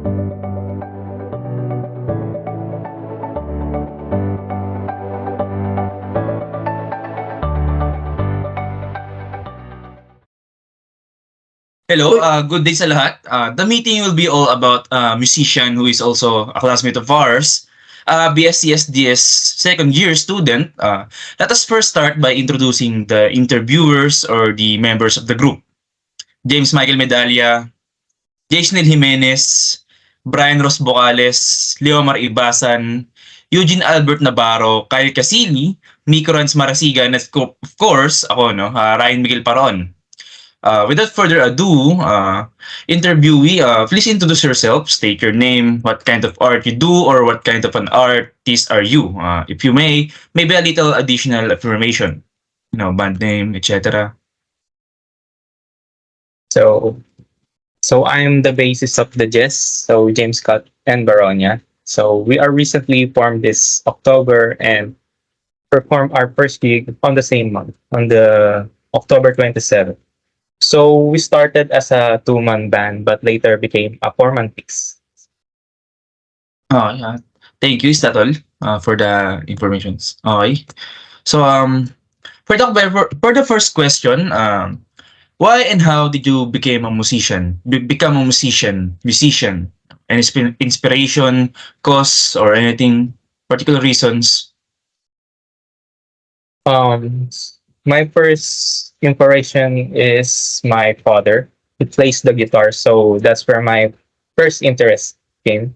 Hello, good day sa lahat. The meeting will be all about a musician who is also a classmate of ours, BSCSDS second year student. Let us first start by introducing the interviewers or the members of the group. James Michael Medalla, Jaisnel Jimenez, Brian Ros Bocales, Leomar Ibasan, Eugene Albert Navarro, Kyle Casili, Miko Rans Marasigan, at of course, ako, no, Ryan Miguel Paron. Without further ado, interviewee, please introduce yourself, state your name, what kind of art you do, or what kind of an artist are you. If you may, maybe a little additional information, band name, etc. So, so I'm the bassist of the Jess, so James Scott and Baronia. So we are recently formed this October and performed our first gig on the same month, on the October 27th. So we started as a two-man band, but later became a four-man piece. Yeah. Thank you, is that all for the informations? Okay. So, for the first question, why and how did you become a musician? Become a musician? Any inspiration, cause, or anything particular reasons? Um, my first inspiration is my father. He plays the guitar, so that's where my first interest came.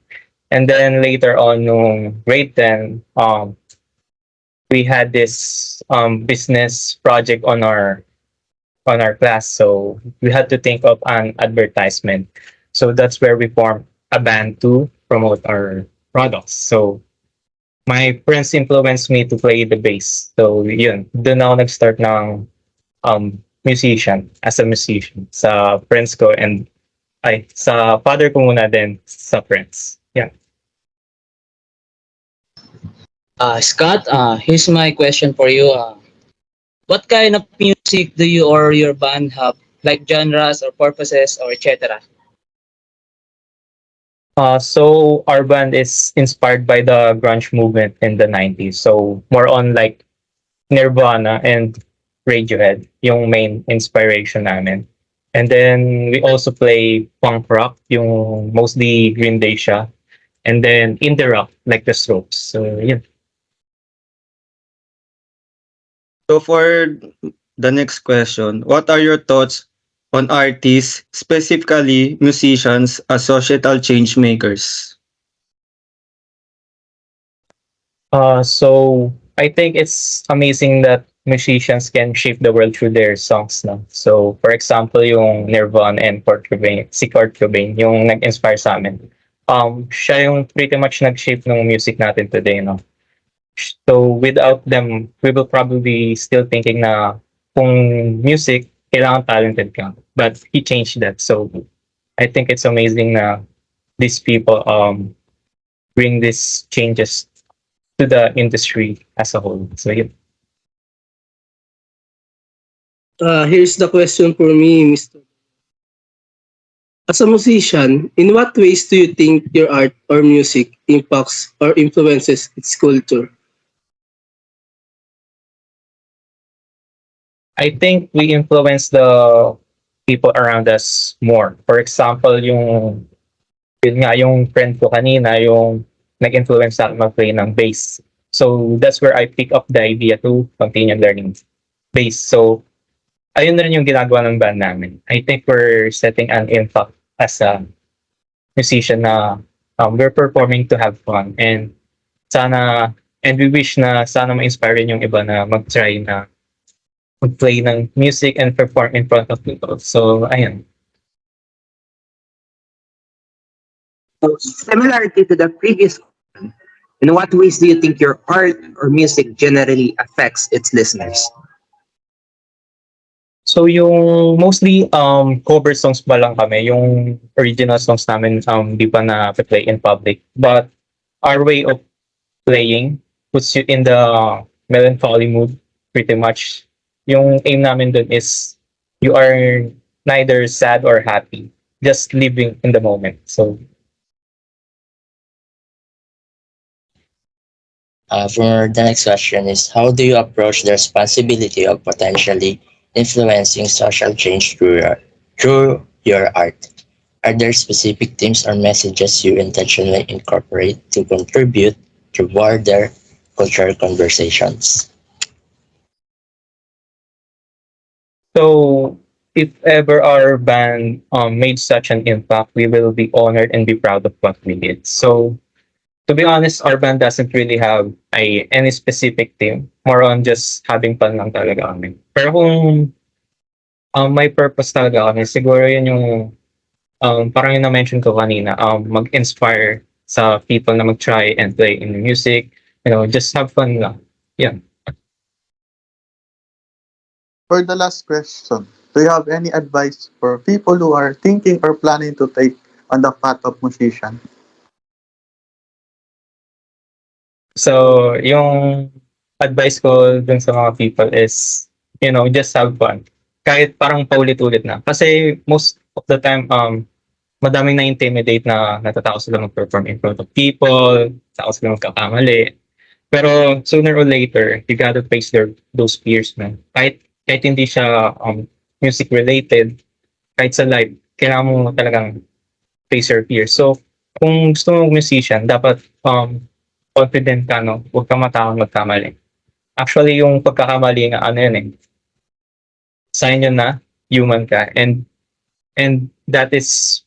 And then later on, nung grade 10, we had this business project on our class, so we had to think of an advertisement. So that's where we formed a band to promote our products. So my friends influenced me to play the bass. So yun, doon ako nag-start ng musician, as a musician sa friends ko and sa father ko muna then sa friends. Yeah. Scott, here's my question for you. What kind of music do you or your band have, like genres or purposes or etc.? So our band is inspired by the grunge movement in the 90s. So more on like Nirvana and Radiohead, yung main inspiration namin. And then we also play punk rock, yung mostly Green Day siya. And then indie rock, like the Strokes. So yeah. So for the next question, what are your thoughts on artists, specifically musicians, as societal change makers? So I think it's amazing that musicians can shape the world through their songs. No? So for example, yung Nirvana and Kurt Cobain, si Kurt Cobain, yung nag-inspire sa amin. Siya yung pretty much nag-shape ng music natin today. No? So without them, we will probably be still thinking na kung music, kailangan talented ka. But he changed that. So I think it's amazing na these people bring these changes to the industry as a whole. So yeah. Here's the question for me, Mr. As a musician, in what ways do you think your art or music impacts or influences its culture? I think we influence the people around us more. For example, yung friend ko kanina, yung nag-influence sa akin mag-play ng bass. So that's where I pick up the idea to continue learning bass. So ayun na rin yung ginagawa ng band namin. I think we're setting an impact as a musician na we're performing to have fun and we wish na sana ma-inspire rin yung iba na mag-try na mag-play ng music and perform in front of people. So ayun. So, similarity to the previous question, in what ways do you think your art or music generally affects its listeners? So yung mostly cover songs pa lang kami, yung original songs namin di pa na play in public. But our way of playing puts you in the melancholy mood pretty much. Yung aim namin dun is you are neither sad or happy, just living in the moment. So For the next question is, how do you approach the responsibility of potentially influencing social change through your art? Are there specific themes or messages you intentionally incorporate to contribute to broader cultural conversations? So if ever our band made such an impact, we will be honored and be proud of what we did. So to be honest, our band doesn't really have any specific theme. More on just having fun lang talaga kami. Pero kung may purpose talaga kami, siguro yun yung parang yung na-mention ko kanina, mag-inspire sa people na mag-try and play in music. You know, just have fun lang. Yeah. For the last question, do you have any advice for people who are thinking or planning to take on the path of musician? So, yung advice ko dun sa mga people is, you know, just have fun. Kahit parang paulit-ulit na. Kasi most of the time, madaming na-intimidate na natatakot sila mag-perform in front of people, takot sila magkakamali. Pero sooner or later, you gotta face those fears, man. Kahit hindi siya music related, kahit sa live, kailangan mo talagang face your fears. So, kung gusto mo musician, dapat confident ka, no? Huwag ka matakot magkamali. Actually, yung pagkakamali nga, ano yun eh, sign yun na human ka. And that is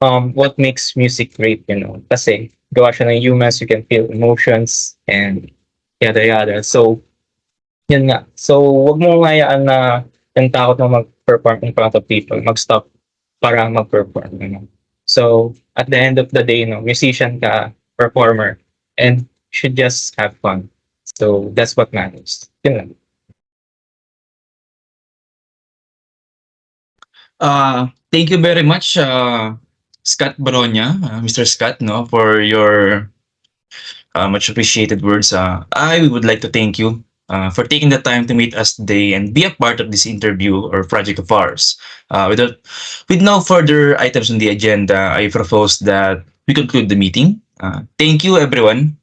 what makes music great, you know. Kasi gawa siya ng humans, you can feel emotions and yada yada. So, yun nga. So, wag mo ngayaan na yung takot na mag-perform in front of people, mag-stop para mag-perform. You know? So, at the end of the day, no, musician ka, performer, and should just have fun. So, that's what matters. Yun lang. Thank you very much, Scott Baronia, Mr. Scott, no, for your much appreciated words. I would like to thank you for taking the time to meet us today and be a part of this interview or project of ours. With no further items on the agenda, I propose that we conclude the meeting. Thank you, everyone,